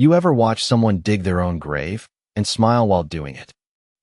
You ever watch someone dig their own grave and smile while doing it?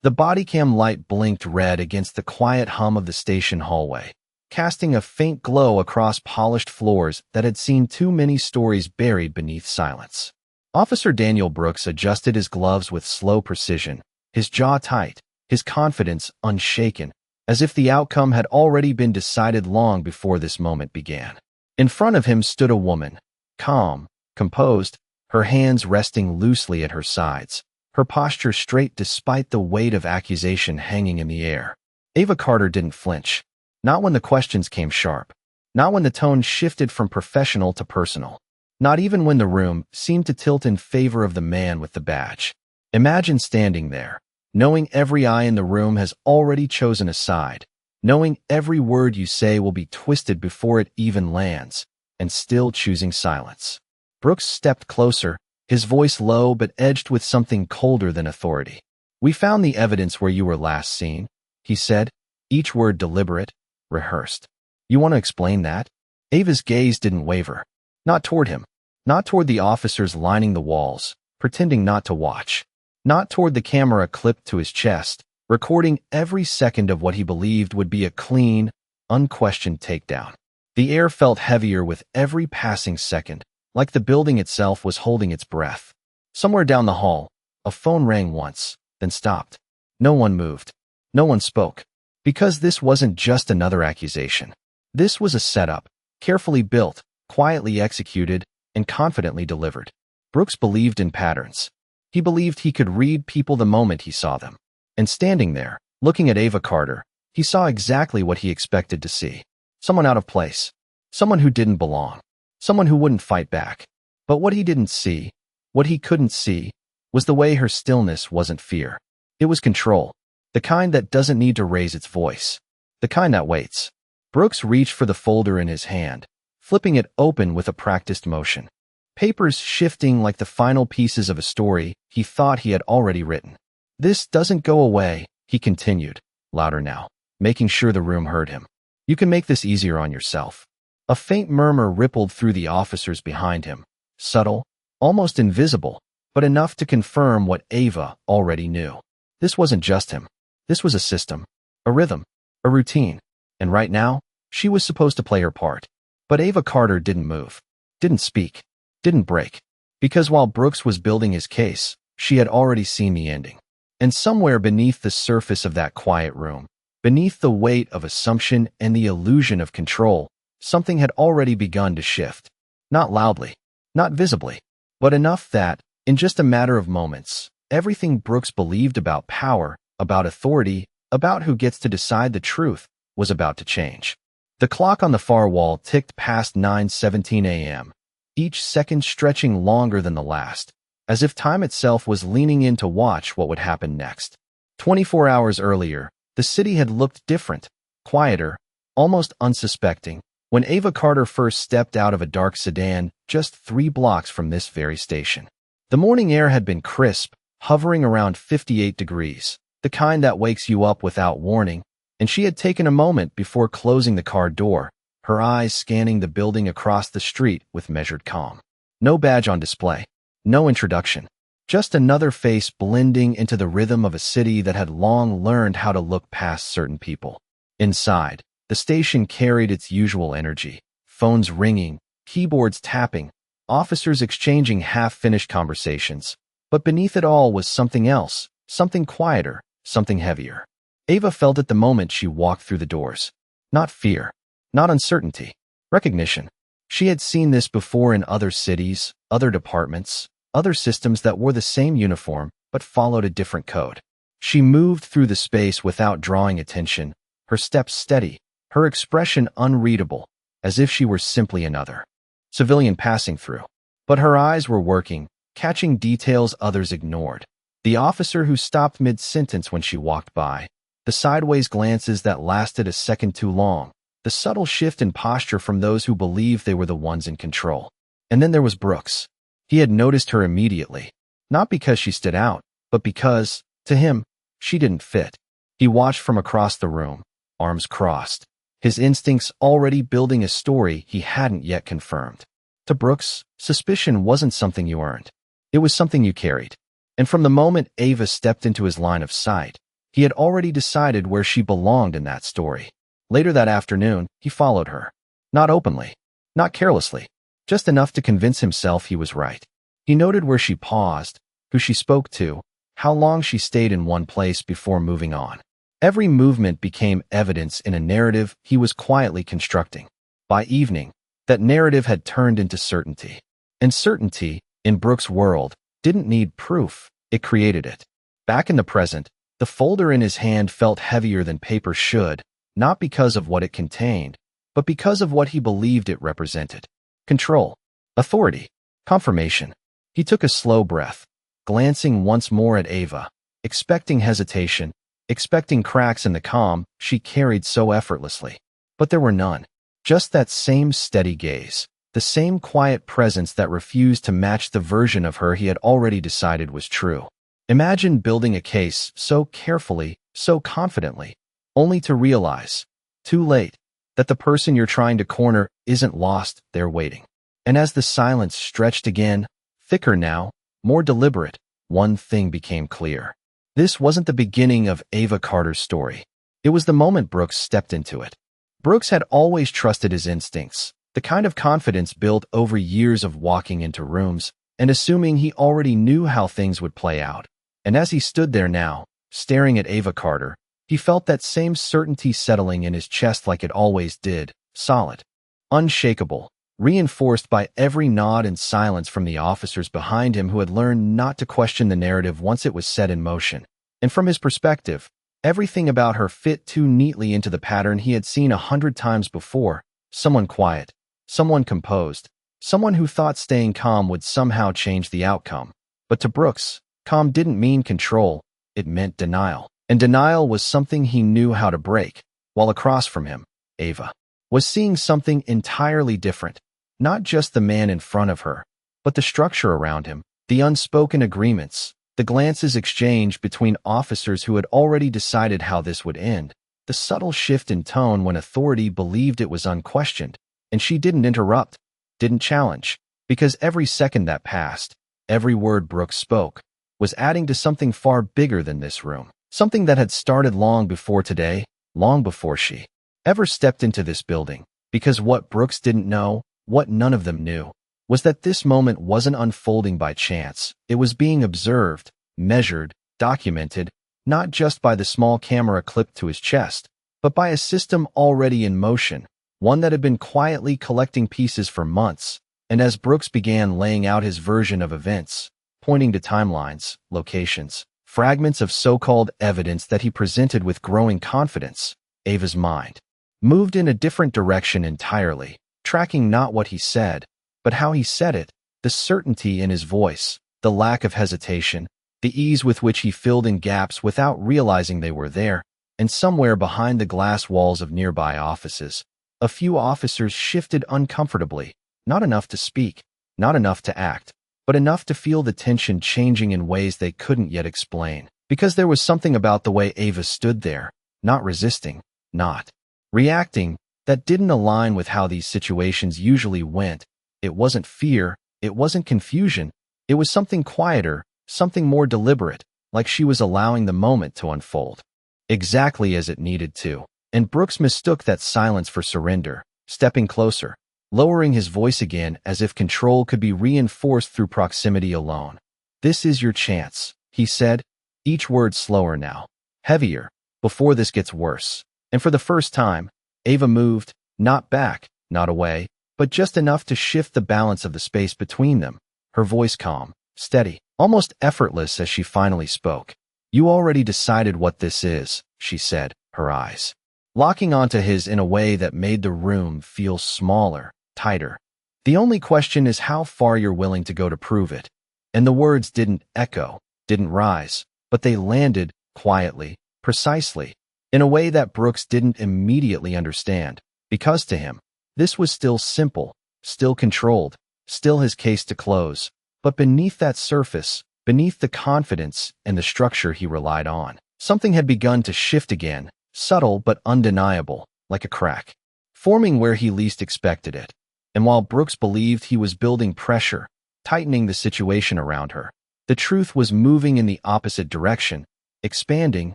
The body cam light blinked red against the quiet hum of the station hallway, casting a faint glow across polished floors that had seen too many stories buried beneath silence. Officer Daniel Brooks adjusted his gloves with slow precision, his jaw tight, his confidence unshaken, as if the outcome had already been decided long before this moment began. In front of him stood a woman, calm, composed, her hands resting loosely at her sides, her posture straight despite the weight of accusation hanging in the air. Ava Carter didn't flinch. Not when the questions came sharp. Not when the tone shifted from professional to personal. Not even when the room seemed to tilt in favor of the man with the badge. Imagine standing there, knowing every eye in the room has already chosen a side, knowing every word you say will be twisted before it even lands, and still choosing silence. Brooks stepped closer, his voice low but edged with something colder than authority. "We found the evidence where you were last seen," he said, each word deliberate, rehearsed. "You want to explain that?" Ava's gaze didn't waver. Not toward him. Not toward the officers lining the walls, pretending not to watch. Not toward the camera clipped to his chest, recording every second of what he believed would be a clean, unquestioned takedown. The air felt heavier with every passing second, like the building itself was holding its breath. Somewhere down the hall, a phone rang once, then stopped. No one moved. No one spoke. Because this wasn't just another accusation. This was a setup, carefully built, quietly executed, and confidently delivered. Brooks believed in patterns. He believed he could read people the moment he saw them. And standing there, looking at Ava Carter, he saw exactly what he expected to see. Someone out of place. Someone who didn't belong. Someone who wouldn't fight back. But what he didn't see, what he couldn't see, was the way her stillness wasn't fear. It was control. The kind that doesn't need to raise its voice. The kind that waits. Brooks reached for the folder in his hand, flipping it open with a practiced motion. Papers shifting like the final pieces of a story he thought he had already written. "This doesn't go away," he continued, louder now, making sure the room heard him. "You can make this easier on yourself." A faint murmur rippled through the officers behind him, subtle, almost invisible, but enough to confirm what Ava already knew. This wasn't just him. This was a system, a rhythm, a routine, and right now, she was supposed to play her part. But Ava Carter didn't move, didn't speak, didn't break, because while Brooks was building his case, she had already seen the ending. And somewhere beneath the surface of that quiet room, beneath the weight of assumption and the illusion of control, something had already begun to shift. Not loudly, not visibly, but enough that, in just a matter of moments, everything Brooks believed about power, about authority, about who gets to decide the truth, was about to change. The clock on the far wall ticked past 9:17 a.m., each second stretching longer than the last, as if time itself was leaning in to watch what would happen next. 24 hours earlier, the city had looked different, quieter, almost unsuspecting, when Ava Carter first stepped out of a dark sedan just 3 blocks from this very station. The morning air had been crisp, hovering around 58 degrees, the kind that wakes you up without warning, and she had taken a moment before closing the car door, her eyes scanning the building across the street with measured calm. No badge on display, no introduction, just another face blending into the rhythm of a city that had long learned how to look past certain people. Inside, the station carried its usual energy, phones ringing, keyboards tapping, officers exchanging half-finished conversations. But beneath it all was something else, something quieter, something heavier. Ava felt it the moment she walked through the doors. Not fear, not uncertainty, recognition. She had seen this before in other cities, other departments, other systems that wore the same uniform but followed a different code. She moved through the space without drawing attention, her steps steady, her expression unreadable, as if she were simply another civilian passing through. But her eyes were working, catching details others ignored. The officer who stopped mid-sentence when she walked by, the sideways glances that lasted a second too long, the subtle shift in posture from those who believed they were the ones in control. And then there was Brooks. He had noticed her immediately, not because she stood out, but because, to him, she didn't fit. He watched from across the room, arms crossed, his instincts already building a story he hadn't yet confirmed. To Brooks, suspicion wasn't something you earned. It was something you carried. And from the moment Ava stepped into his line of sight, he had already decided where she belonged in that story. Later that afternoon, he followed her. Not openly, not carelessly, just enough to convince himself he was right. He noted where she paused, who she spoke to, how long she stayed in one place before moving on. Every movement became evidence in a narrative he was quietly constructing. By evening, that narrative had turned into certainty. And certainty, in Brooks' world, didn't need proof, it created it. Back in the present, the folder in his hand felt heavier than paper should, not because of what it contained, but because of what he believed it represented. Control, authority, confirmation. He took a slow breath, glancing once more at Ava, expecting hesitation, expecting cracks in the calm she carried so effortlessly. But there were none. Just that same steady gaze, the same quiet presence that refused to match the version of her he had already decided was true. Imagine building a case so carefully, so confidently, only to realize, too late, that the person you're trying to corner isn't lost, they're waiting. And as the silence stretched again, thicker now, more deliberate, one thing became clear. This wasn't the beginning of Ava Carter's story. It was the moment Brooks stepped into it. Brooks had always trusted his instincts, the kind of confidence built over years of walking into rooms and assuming he already knew how things would play out. And as he stood there now, staring at Ava Carter, he felt that same certainty settling in his chest like it always did, solid, unshakable, reinforced by every nod and silence from the officers behind him who had learned not to question the narrative once it was set in motion. And from his perspective, everything about her fit too neatly into the pattern he had seen 100 times before. Someone quiet, someone composed, someone who thought staying calm would somehow change the outcome. But to Brooks, calm didn't mean control, it meant denial. And denial was something he knew how to break, while across from him, Ava was seeing something entirely different. Not just the man in front of her, but the structure around him, the unspoken agreements, the glances exchanged between officers who had already decided how this would end, the subtle shift in tone when authority believed it was unquestioned, and she didn't interrupt, didn't challenge, because every second that passed, every word Brooks spoke, was adding to something far bigger than this room, something that had started long before today, long before she ever stepped into this building, because what Brooks didn't know, what none of them knew, was that this moment wasn't unfolding by chance. It was being observed, measured, documented, not just by the small camera clipped to his chest, but by a system already in motion, one that had been quietly collecting pieces for months. And as Brooks began laying out his version of events, pointing to timelines, locations, fragments of so-called evidence that he presented with growing confidence, Ava's mind moved in a different direction entirely, tracking not what he said, but how he said it, the certainty in his voice, the lack of hesitation, the ease with which he filled in gaps without realizing they were there. And somewhere behind the glass walls of nearby offices, a few officers shifted uncomfortably, not enough to speak, not enough to act, but enough to feel the tension changing in ways they couldn't yet explain. Because there was something about the way Ava stood there, not resisting, not reacting, that didn't align with how these situations usually went. It wasn't fear, it wasn't confusion, it was something quieter, something more deliberate, like she was allowing the moment to unfold exactly as it needed to. And Brooks mistook that silence for surrender, stepping closer, lowering his voice again as if control could be reinforced through proximity alone. "This is your chance," he said, each word slower now, heavier, "before this gets worse." And for the first time, Ava moved, not back, not away, but just enough to shift the balance of the space between them, her voice calm, steady, almost effortless as she finally spoke. "You already decided what this is," she said, her eyes locking onto his in a way that made the room feel smaller, tighter. "The only question is how far you're willing to go to prove it." And the words didn't echo, didn't rise, but they landed quietly, precisely, in a way that Brooks didn't immediately understand, because to him, this was still simple, still controlled, still his case to close. But beneath that surface, beneath the confidence and the structure he relied on, something had begun to shift again, subtle but undeniable, like a crack, forming where he least expected it. And while Brooks believed he was building pressure, tightening the situation around her. The truth was moving in the opposite direction, expanding,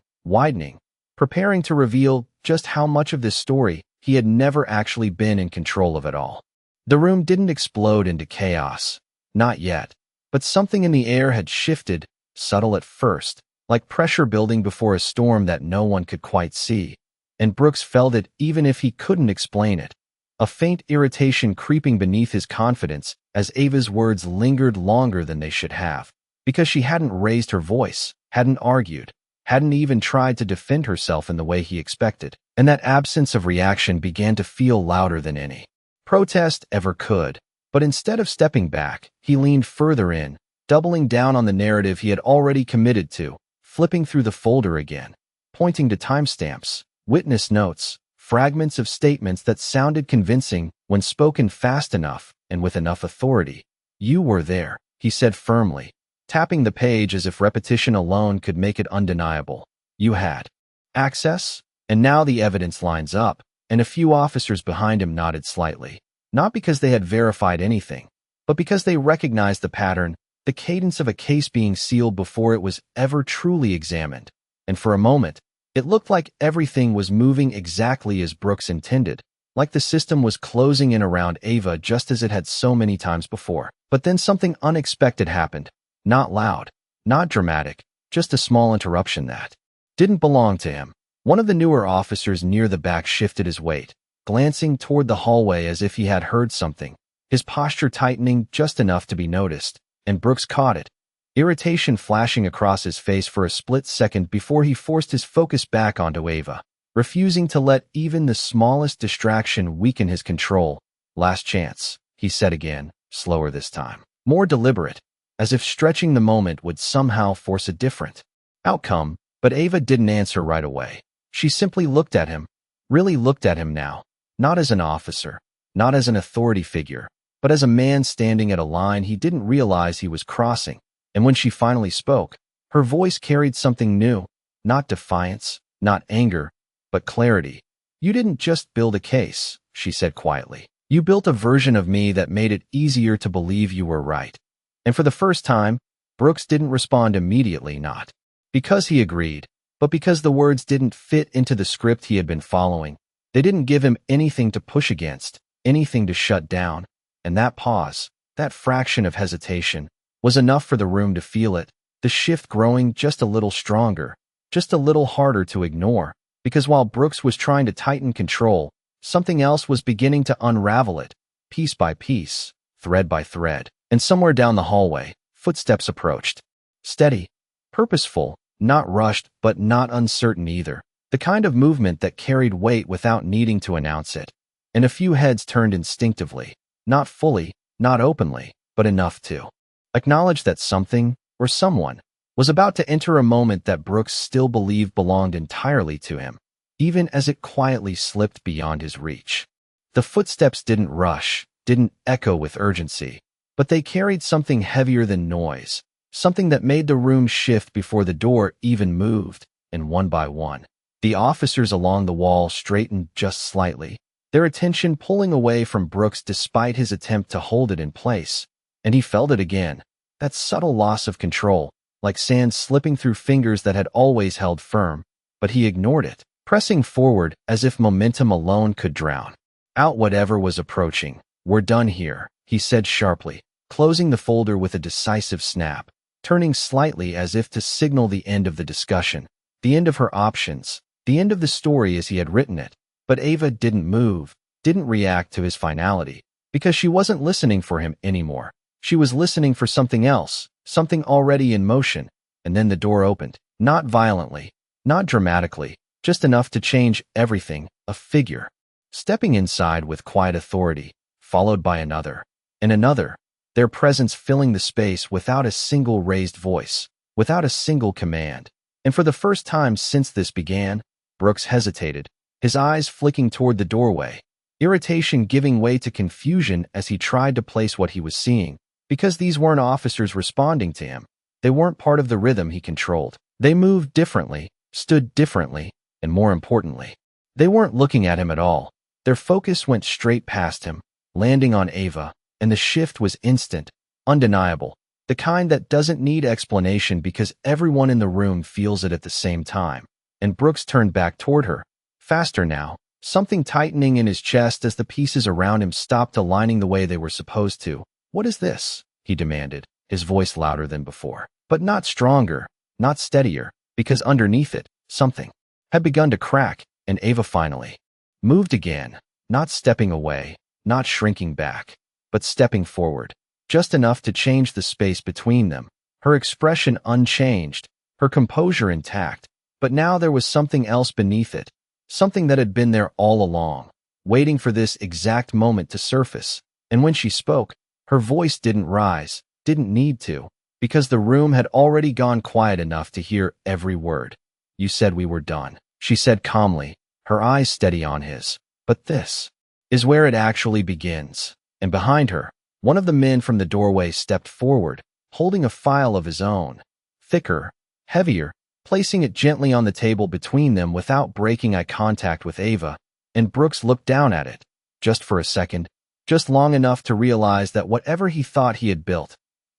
widening, preparing to reveal just how much of this story he had never actually been in control of at all. The room didn't explode into chaos. Not yet. But something in the air had shifted, subtle at first, like pressure building before a storm that no one could quite see. And Brooks felt it even if he couldn't explain it. A faint irritation creeping beneath his confidence as Ava's words lingered longer than they should have. Because she hadn't raised her voice, hadn't argued, hadn't even tried to defend herself in the way he expected. And that absence of reaction began to feel louder than any protest ever could. But instead of stepping back, he leaned further in, doubling down on the narrative he had already committed to, flipping through the folder again, pointing to timestamps, witness notes, fragments of statements that sounded convincing when spoken fast enough and with enough authority. "You were there," he said firmly, tapping the page as if repetition alone could make it undeniable. "You had access, and now the evidence lines up," and a few officers behind him nodded slightly. Not because they had verified anything, but because they recognized the pattern, the cadence of a case being sealed before it was ever truly examined. And for a moment, it looked like everything was moving exactly as Brooks intended, like the system was closing in around Ava just as it had so many times before. But then something unexpected happened. Not loud, not dramatic, just a small interruption that didn't belong to him. One of the newer officers near the back shifted his weight, glancing toward the hallway as if he had heard something, his posture tightening just enough to be noticed, and Brooks caught it, irritation flashing across his face for a split second before he forced his focus back onto Ava, refusing to let even the smallest distraction weaken his control. "Last chance," he said again, slower this time, more deliberate, as if stretching the moment would somehow force a different outcome. But Ava didn't answer right away. She simply looked at him, really looked at him now. Not as an officer, not as an authority figure, but as a man standing at a line he didn't realize he was crossing. And when she finally spoke, her voice carried something new, not defiance, not anger, but clarity. "You didn't just build a case," she said quietly. "You built a version of me that made it easier to believe you were right." And for the first time, Brooks didn't respond immediately, not because he agreed, but because the words didn't fit into the script he had been following. They didn't give him anything to push against, anything to shut down. And that pause, that fraction of hesitation, was enough for the room to feel it, the shift growing just a little stronger, just a little harder to ignore, because while Brooks was trying to tighten control, something else was beginning to unravel it, piece by piece, thread by thread. And somewhere down the hallway, footsteps approached. Steady, purposeful, not rushed, but not uncertain either. The kind of movement that carried weight without needing to announce it. And a few heads turned instinctively, not fully, not openly, but enough to acknowledge that something, or someone, was about to enter a moment that Brooks still believed belonged entirely to him, even as it quietly slipped beyond his reach. The footsteps didn't rush, didn't echo with urgency, but they carried something heavier than noise, something that made the room shift before the door even moved, and one by one, the officers along the wall straightened just slightly, their attention pulling away from Brooks despite his attempt to hold it in place. And he felt it again, that subtle loss of control, like sand slipping through fingers that had always held firm, but he ignored it, pressing forward as if momentum alone could drown out whatever was approaching. "We're done here," he said sharply, closing the folder with a decisive snap, turning slightly as if to signal the end of the discussion, the end of her options, the end of the story as he had written it. But Ava didn't move, didn't react to his finality, because she wasn't listening for him anymore. She was listening for something else, something already in motion. And then the door opened, not violently, not dramatically, just enough to change everything, a figure, stepping inside with quiet authority, followed by another, and another, their presence filling the space without a single raised voice, without a single command. And for the first time since this began, Brooks hesitated, his eyes flicking toward the doorway, irritation giving way to confusion as he tried to place what he was seeing, because these weren't officers responding to him. They weren't part of the rhythm he controlled. They moved differently, stood differently, and more importantly, they weren't looking at him at all. Their focus went straight past him, landing on Ava, and the shift was instant, undeniable, the kind that doesn't need explanation because everyone in the room feels it at the same time. And Brooks turned back toward her, faster now, something tightening in his chest as the pieces around him stopped aligning the way they were supposed to. "What is this?" he demanded, his voice louder than before, but not stronger, not steadier, because underneath it, something had begun to crack, and Ava finally moved again, not stepping away, not shrinking back, but stepping forward, just enough to change the space between them, her expression unchanged, her composure intact, but now there was something else beneath it, something that had been there all along, waiting for this exact moment to surface. And when she spoke, her voice didn't rise, didn't need to, because the room had already gone quiet enough to hear every word. "You said we were done," she said calmly, her eyes steady on his. "But this is where it actually begins." And behind her, one of the men from the doorway stepped forward, holding a file of his own, thicker, heavier, placing it gently on the table between them without breaking eye contact with Ava, and Brooks looked down at it, just for a second, just long enough to realize that whatever he thought he had built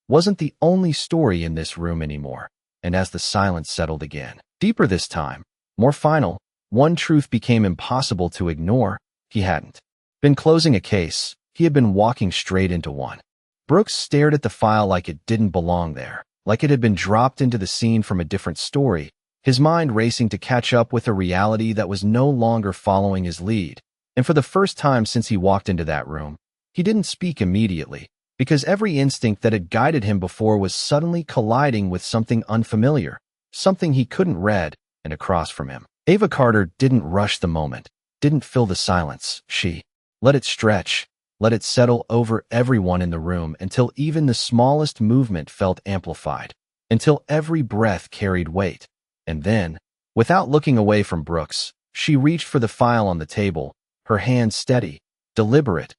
wasn't the only story in this room anymore. And as the silence settled again, deeper this time, more final, one truth became impossible to ignore: he hadn't been closing a case, he had been walking straight into one. Brooks stared at the file like it didn't belong there, like it had been dropped into the scene from a different story, his mind racing to catch up with a reality that was no longer following his lead. And for the first time since he walked into that room, he didn't speak immediately, because every instinct that had guided him before was suddenly colliding with something unfamiliar, something he couldn't read, and across from him. Ava Carter didn't rush the moment, didn't fill the silence. She let it stretch, let it settle over everyone in the room until even the smallest movement felt amplified, until every breath carried weight. And then, without looking away from Brooks, she reached for the file on the table, her hand steady, deliberate,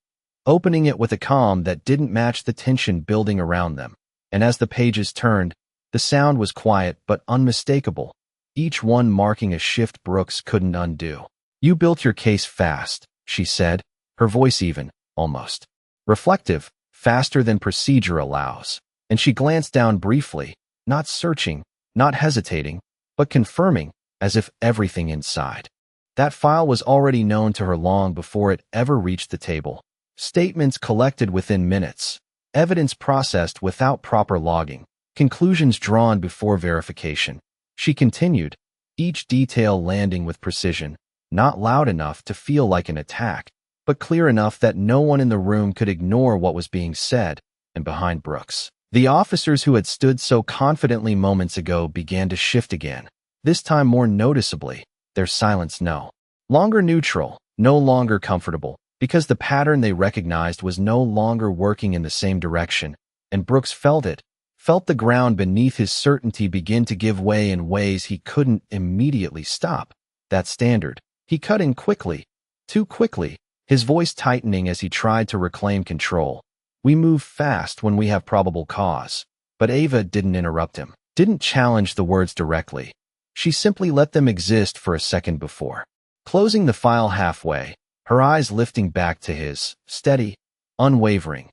opening it with a calm that didn't match the tension building around them. And as the pages turned, the sound was quiet but unmistakable, each one marking a shift Brooks couldn't undo. "You built your case fast," she said, her voice even, almost reflective, faster than procedure allows. And she glanced down briefly, not searching, not hesitating, but confirming, as if everything inside that file was already known to her long before it ever reached the table. Statements collected within minutes, evidence processed without proper logging, conclusions drawn before verification. She continued, each detail landing with precision, not loud enough to feel like an attack, but clear enough that no one in the room could ignore what was being said. And behind Brooks, the officers who had stood so confidently moments ago began to shift again, this time more noticeably, their silence no longer neutral, no longer comfortable, because the pattern they recognized was no longer working in the same direction. And Brooks felt it, felt the ground beneath his certainty begin to give way in ways he couldn't immediately stop. That standard. He cut in quickly, too quickly, his voice tightening as he tried to reclaim control. "We move fast when we have probable cause." But Ava didn't interrupt him, didn't challenge the words directly. She simply let them exist for a second before closing the file halfway, her eyes lifting back to his, steady, unwavering.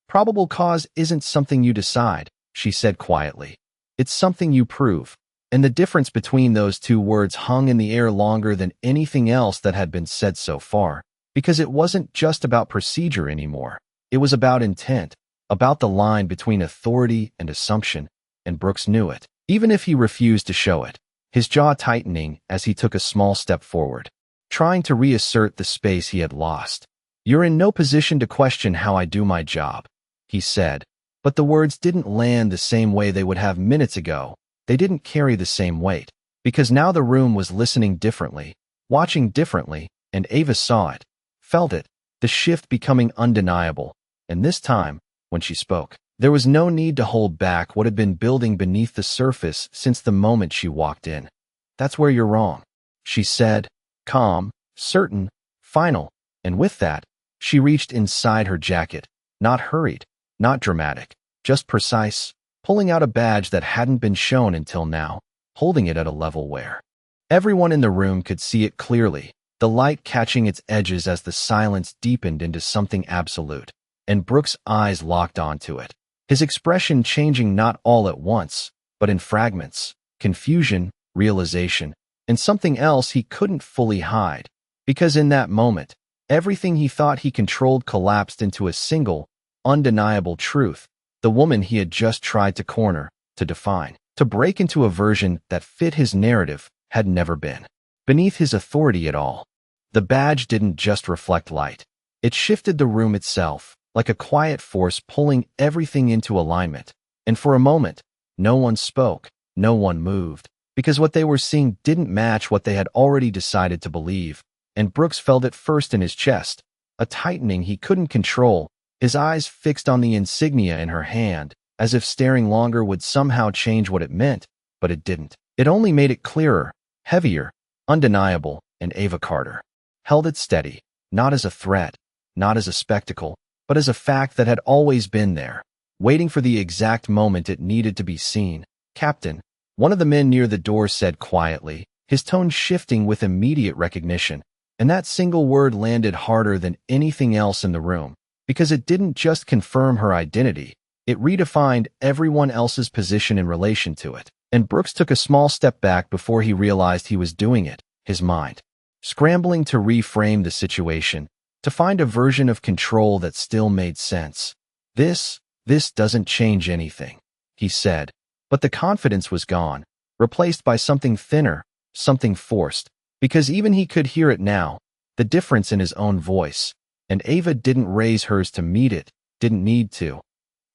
"Probable cause isn't something you decide," she said quietly. "It's something you prove." And the difference between those two words hung in the air longer than anything else that had been said so far, because it wasn't just about procedure anymore. It was about intent, about the line between authority and assumption, and Brooks knew it, even if he refused to show it, his jaw tightening as he took a small step forward, trying to reassert the space he had lost. "You're in no position to question how I do my job," he said, but the words didn't land the same way they would have minutes ago. They didn't carry the same weight, because now the room was listening differently, watching differently, and Ava saw it, felt it, the shift becoming undeniable. And this time, when she spoke, there was no need to hold back what had been building beneath the surface since the moment she walked in. "That's where you're wrong," she said, calm, certain, final, and with that, she reached inside her jacket, not hurried, not dramatic, just precise, pulling out a badge that hadn't been shown until now, holding it at a level where everyone in the room could see it clearly, the light catching its edges as the silence deepened into something absolute. And Brooks' eyes locked onto it, his expression changing not all at once, but in fragments, confusion, realization, and something else he couldn't fully hide. Because in that moment, everything he thought he controlled collapsed into a single, undeniable truth: the woman he had just tried to corner, to define, to break into a version that fit his narrative, had never been beneath his authority at all. The badge didn't just reflect light. It shifted the room itself, like a quiet force pulling everything into alignment. And for a moment, no one spoke, no one moved, because what they were seeing didn't match what they had already decided to believe. And Brooks felt it first in his chest, a tightening he couldn't control, his eyes fixed on the insignia in her hand, as if staring longer would somehow change what it meant, but it didn't. It only made it clearer, heavier, undeniable, and Ava Carter held it steady, not as a threat, not as a spectacle, but as a fact that had always been there, waiting for the exact moment it needed to be seen. "Captain," one of the men near the door said quietly, his tone shifting with immediate recognition. And that single word landed harder than anything else in the room, because it didn't just confirm her identity, it redefined everyone else's position in relation to it. And Brooks took a small step back before he realized he was doing it, his mind scrambling to reframe the situation, to find a version of control that still made sense. This doesn't change anything," he said, but the confidence was gone, replaced by something thinner, something forced, because even he could hear it now, the difference in his own voice. And Ava didn't raise hers to meet it, didn't need to.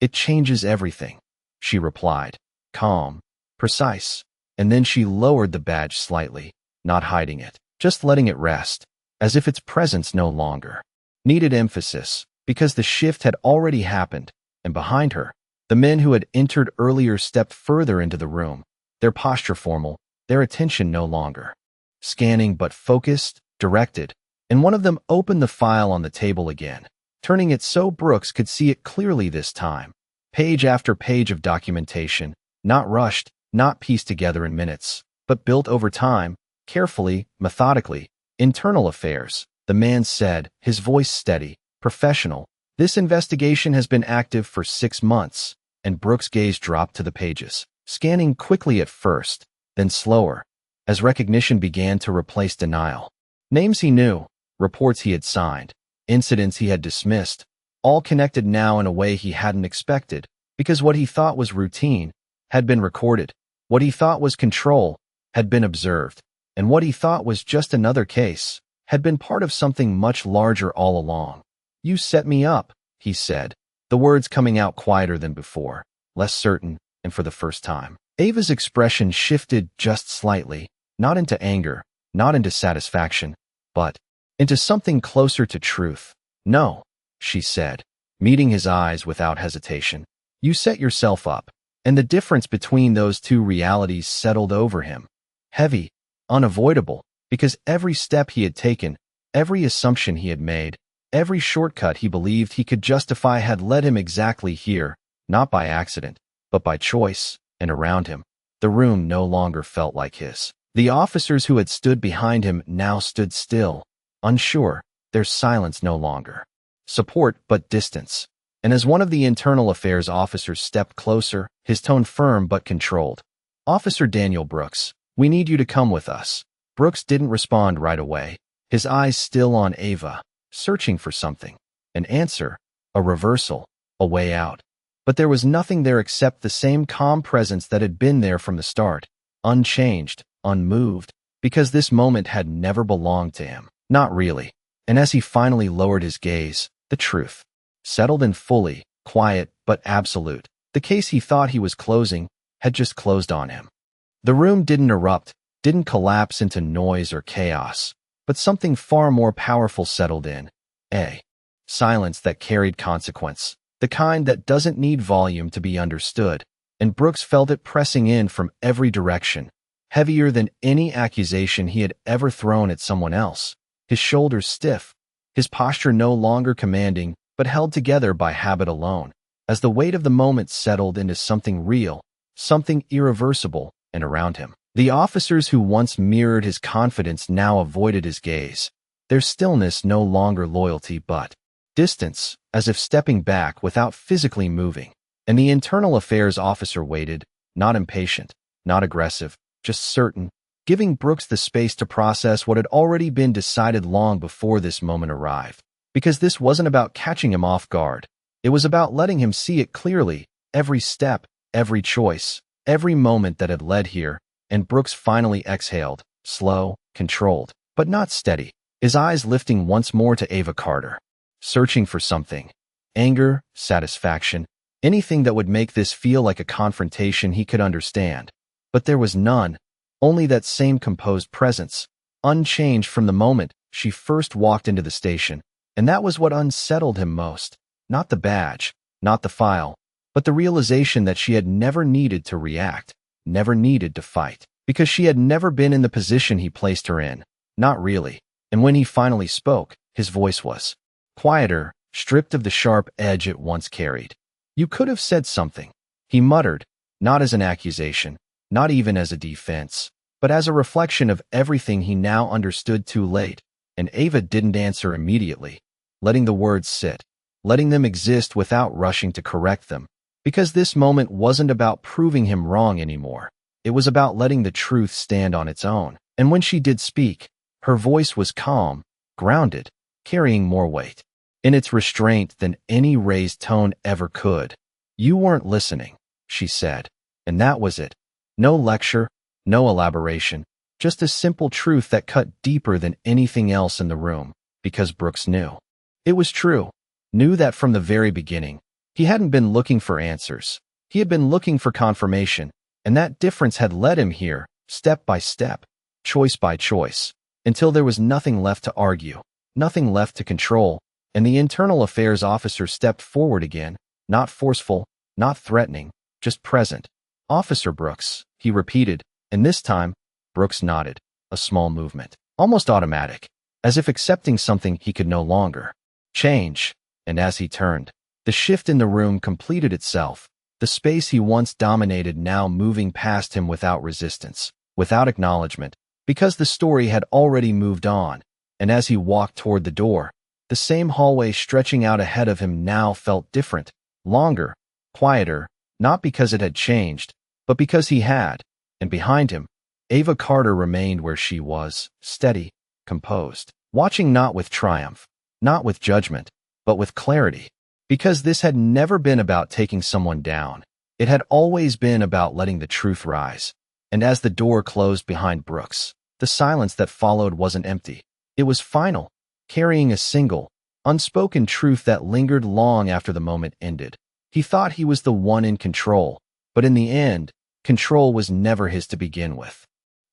"It changes everything," she replied, calm, precise, and then she lowered the badge slightly, not hiding it, just letting it rest, as if its presence no longer needed emphasis, because the shift had already happened. And behind her, the men who had entered earlier stepped further into the room, their posture formal, their attention no longer scanning but focused, directed. And one of them opened the file on the table again, turning it so Brooks could see it clearly this time. Page after page of documentation, not rushed, not pieced together in minutes, but built over time, carefully, methodically. "Internal affairs," the man said, his voice steady, professional. "This investigation has been active for 6 months." And Brooks' gaze dropped to the pages, scanning quickly at first, then slower, as recognition began to replace denial. Names he knew, reports he had signed, incidents he had dismissed, all connected now in a way he hadn't expected, because what he thought was routine had been recorded, what he thought was control had been observed, and what he thought was just another case had been part of something much larger all along. "You set me up," he said, the words coming out quieter than before, less certain, and for the first time. Ava's expression shifted just slightly, not into anger, not into satisfaction, but into something closer to truth. "No," she said, meeting his eyes without hesitation. "You set yourself up." And the difference between those two realities settled over him. Heavy, unavoidable, because every step he had taken, every assumption he had made, every shortcut he believed he could justify had led him exactly here, not by accident, but by choice. And around him, the room no longer felt like his. The officers who had stood behind him now stood still, unsure, their silence no longer support but distance. And as one of the internal affairs officers stepped closer, his tone firm but controlled, "Officer Daniel Brooks, we need you to come with us." Brooks didn't respond right away, his eyes still on Ava, searching for something, an answer, a reversal, a way out. But there was nothing there except the same calm presence that had been there from the start, unchanged, unmoved, because this moment had never belonged to him. Not really. And as he finally lowered his gaze, the truth settled in fully, quiet but absolute. The case he thought he was closing had just closed on him. The room didn't erupt, didn't collapse into noise or chaos, but something far more powerful settled in. A silence that carried consequence, the kind that doesn't need volume to be understood. And Brooks felt it pressing in from every direction, heavier than any accusation he had ever thrown at someone else. His shoulders stiff, his posture no longer commanding, but held together by habit alone, as the weight of the moment settled into something real, something irreversible. And around him, the officers who once mirrored his confidence now avoided his gaze, their stillness no longer loyalty but distance, as if stepping back without physically moving. And the internal affairs officer waited, not impatient, not aggressive, just certain, giving Brooks the space to process what had already been decided long before this moment arrived. Because this wasn't about catching him off guard. It was about letting him see it clearly, every step, every choice, every moment that had led here, and Brooks finally exhaled, slow, controlled, but not steady, his eyes lifting once more to Ava Carter, searching for something. Anger, satisfaction, anything that would make this feel like a confrontation he could understand. But there was none, only that same composed presence, unchanged from the moment she first walked into the station, and that was what unsettled him most. Not the badge, not the file, but the realization that she had never needed to react, never needed to fight, because she had never been in the position he placed her in. Not really. And when he finally spoke, his voice was quieter, stripped of the sharp edge it once carried. "You could have said something," he muttered, not as an accusation, not even as a defense, but as a reflection of everything he now understood too late. And Ava didn't answer immediately, letting the words sit, letting them exist without rushing to correct them, because this moment wasn't about proving him wrong anymore. It was about letting the truth stand on its own. And when she did speak, her voice was calm, grounded, carrying more weight in its restraint than any raised tone ever could. "You weren't listening," she said, and that was it. No lecture, no elaboration, just a simple truth that cut deeper than anything else in the room, because Brooks knew. It was true, knew that from the very beginning. He hadn't been looking for answers. He had been looking for confirmation, and that difference had led him here, step by step, choice by choice, until there was nothing left to argue, nothing left to control, and the internal affairs officer stepped forward again, not forceful, not threatening, just present. "Officer Brooks," he repeated, and this time, Brooks nodded, a small movement, almost automatic, as if accepting something he could no longer change. And as he turned, the shift in the room completed itself, the space he once dominated now moving past him without resistance, without acknowledgement, because the story had already moved on. And as he walked toward the door, the same hallway stretching out ahead of him now felt different, longer, quieter, not because it had changed, but because he had. And behind him, Ava Carter remained where she was, steady, composed, watching not with triumph, not with judgment, but with clarity. Because this had never been about taking someone down. It had always been about letting the truth rise. And as the door closed behind Brooks, the silence that followed wasn't empty. It was final, carrying a single, unspoken truth that lingered long after the moment ended. He thought he was the one in control, but in the end, control was never his to begin with.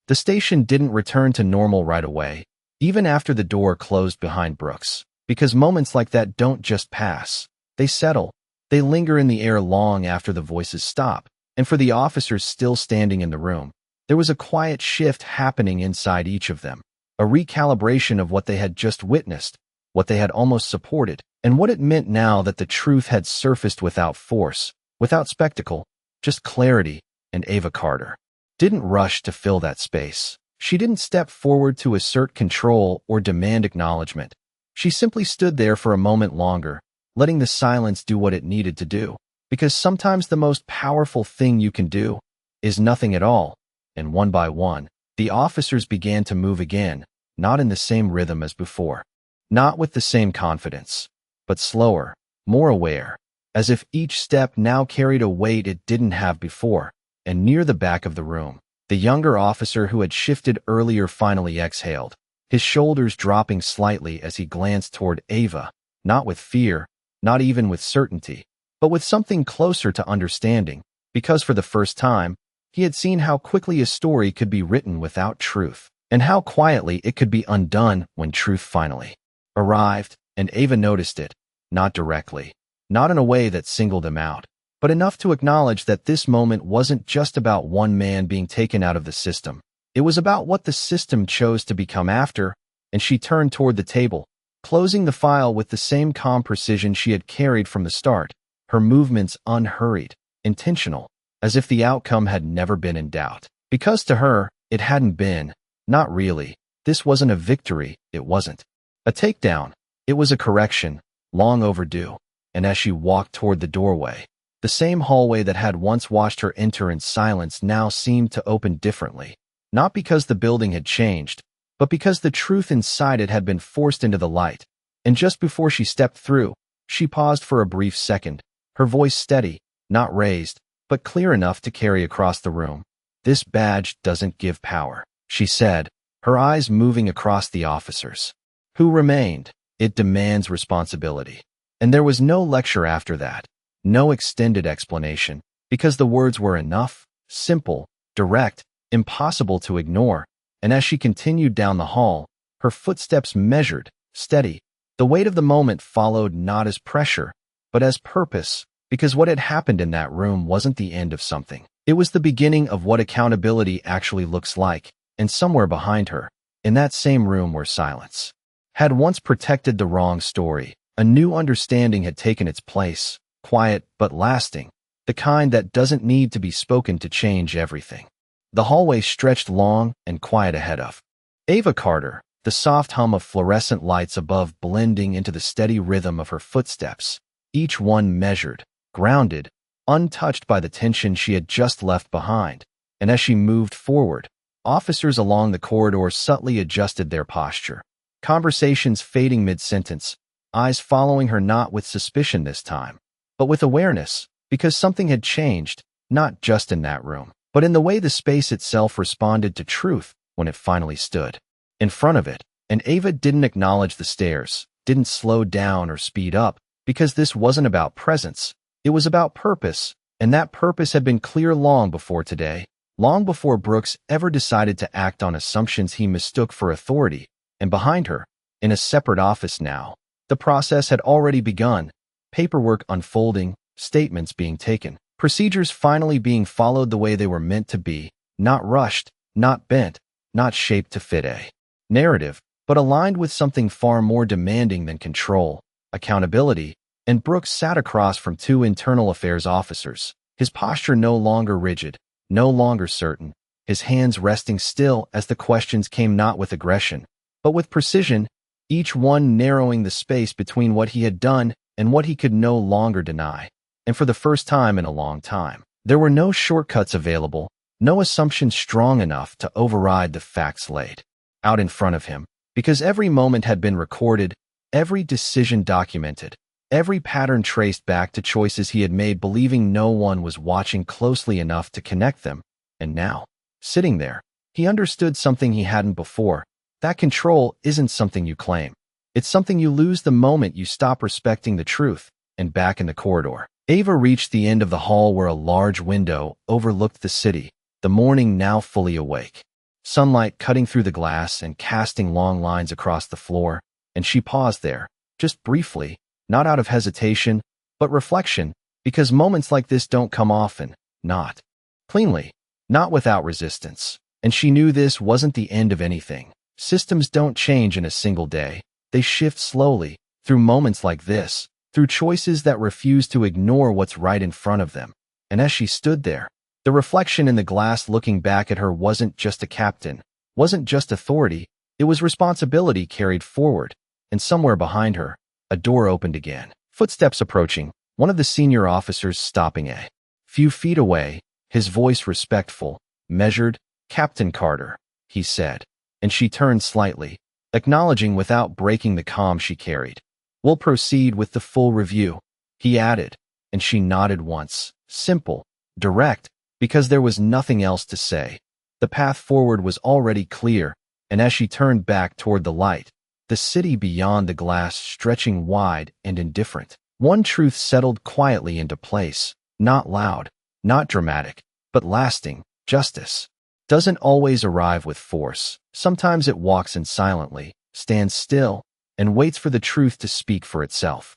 The station didn't return to normal right away, even after the door closed behind Brooks, because moments like that don't just pass. They settle. They linger in the air long after the voices stop, and for the officers still standing in the room, there was a quiet shift happening inside each of them, a recalibration of what they had just witnessed, what they had almost supported, and what it meant now that the truth had surfaced without force, without spectacle, just clarity. And Ava Carter didn't rush to fill that space. She didn't step forward to assert control or demand acknowledgement. She simply stood there for a moment longer, letting the silence do what it needed to do, because sometimes the most powerful thing you can do is nothing at all. And one by one, the officers began to move again, not in the same rhythm as before, not with the same confidence, but slower, more aware, as if each step now carried a weight it didn't have before. And near the back of the room, the younger officer who had shifted earlier finally exhaled, his shoulders dropping slightly as he glanced toward Ava, not with fear, not even with certainty, but with something closer to understanding, because for the first time, he had seen how quickly a story could be written without truth, and how quietly it could be undone when truth finally arrived. And Ava noticed it, not directly, not in a way that singled him out, but enough to acknowledge that this moment wasn't just about one man being taken out of the system. It was about what the system chose to become after. And she turned toward the table, closing the file with the same calm precision she had carried from the start, her movements unhurried, intentional, as if the outcome had never been in doubt. Because to her, it hadn't been. Not really. This wasn't a victory. It wasn't a takedown. It was a correction, long overdue. And as she walked toward the doorway, The same hallway that had once watched her enter in silence now seemed to open differently, not because the building had changed, but because the truth inside it had been forced into the light. And just before she stepped through, she paused for a brief second, her voice steady, not raised, but clear enough to carry across the room. "This badge doesn't give power," she said, her eyes moving across the officers. Who remained? "It demands responsibility." And there was no lecture after that, no extended explanation, because the words were enough, simple, direct, impossible to ignore. And as she continued down the hall, her footsteps measured, steady. The weight of the moment followed not as pressure, but as purpose, because what had happened in that room wasn't the end of something. It was the beginning of what accountability actually looks like, and somewhere behind her, in that same room where silence had once protected the wrong story, a new understanding had taken its place, quiet but lasting, the kind that doesn't need to be spoken to change everything. The hallway stretched long and quiet ahead of Ava Carter, the soft hum of fluorescent lights above blending into the steady rhythm of her footsteps, each one measured, grounded, untouched by the tension she had just left behind. And as she moved forward, officers along the corridor subtly adjusted their posture, conversations fading mid-sentence, eyes following her not with suspicion this time, but with awareness, because something had changed, not just in that room, but in the way the space itself responded to truth when it finally stood in front of it. And Ava didn't acknowledge the stares, didn't slow down or speed up, because this wasn't about presence, it was about purpose, and that purpose had been clear long before today, long before Brooks ever decided to act on assumptions he mistook for authority. And behind her, in a separate office now, the process had already begun, paperwork unfolding, statements being taken, procedures finally being followed the way they were meant to be, not rushed, not bent, not shaped to fit a narrative, but aligned with something far more demanding than control, accountability. And Brooks sat across from two internal affairs officers, his posture no longer rigid, no longer certain, his hands resting still as the questions came not with aggression, but with precision, each one narrowing the space between what he had done and what he could no longer deny. And for the first time in a long time, there were no shortcuts available, no assumptions strong enough to override the facts laid out in front of him, because every moment had been recorded, every decision documented, every pattern traced back to choices he had made believing no one was watching closely enough to connect them. And now, sitting there, he understood something he hadn't before. That control isn't something you claim. It's something you lose the moment you stop respecting the truth. And back in the corridor, Ava reached the end of the hall where a large window overlooked the city, the morning now fully awake. Sunlight cutting through the glass and casting long lines across the floor, and she paused there, just briefly, not out of hesitation, but reflection, because moments like this don't come often, not cleanly, not without resistance. And she knew this wasn't the end of anything. Systems don't change in a single day. They shift slowly, through moments like this, through choices that refuse to ignore what's right in front of them. And as she stood there, the reflection in the glass looking back at her wasn't just a captain, wasn't just authority, it was responsibility carried forward. And somewhere behind her, a door opened again. Footsteps approaching, one of the senior officers stopping a few feet away, his voice respectful, measured. "Captain Carter," he said, and she turned slightly, acknowledging without breaking the calm she carried. "We'll proceed with the full review," he added, and she nodded once, simple, direct, because there was nothing else to say. The path forward was already clear, and as she turned back toward the light, the city beyond the glass stretching wide and indifferent, one truth settled quietly into place, not loud, not dramatic, but lasting. Justice doesn't always arrive with force. Sometimes it walks in silently, stands still, and waits for the truth to speak for itself.